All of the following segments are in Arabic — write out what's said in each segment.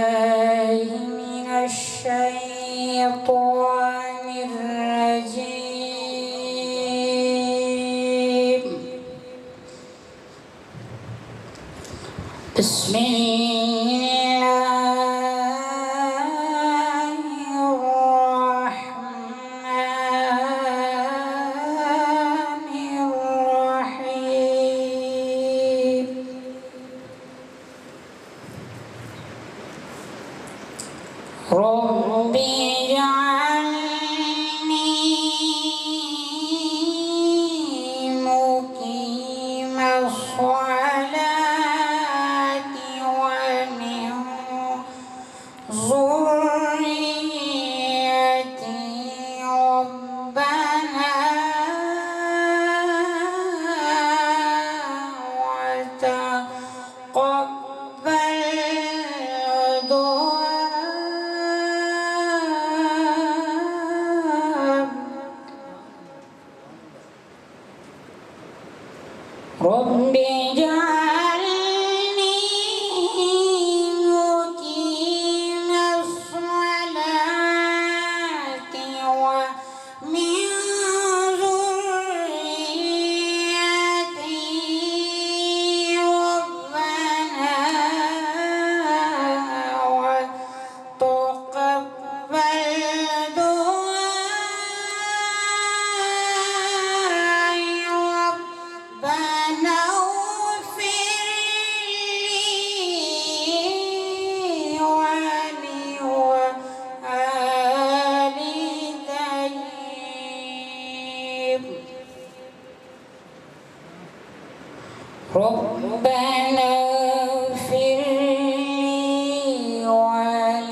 من الشيطان الرجيم. بسم الله الرحمن الرحيم. رب اجعلني مقيم الصلاة ومن ذريتي ربنا وتقبل رب اجعلني مقيم الصلاة ومن ذريتي ربنا وتقبل دعائي ربنا اغفر لي ولوالدي. ربنا اغفر لي ولوالدي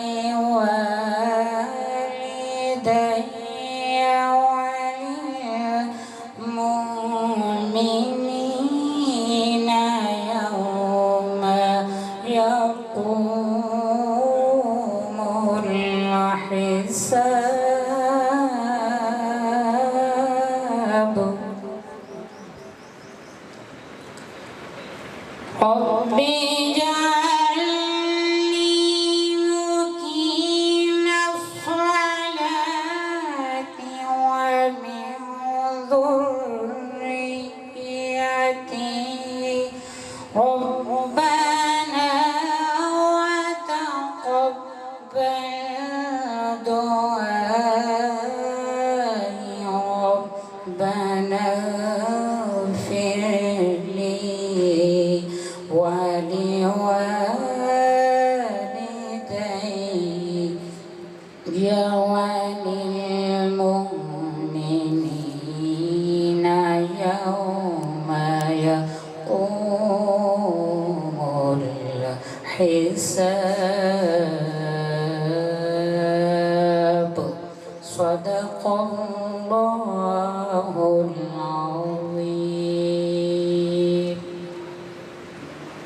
وللمؤمنين يوم يقوم الحساب. رب اجعلني مقيم الصلاة ومن ذريتي ربنا وتقبل دعائي ربنا اغفر لي ولوالدي وللمؤمنين يوم يقوم الحساب. صدق الله العظيم.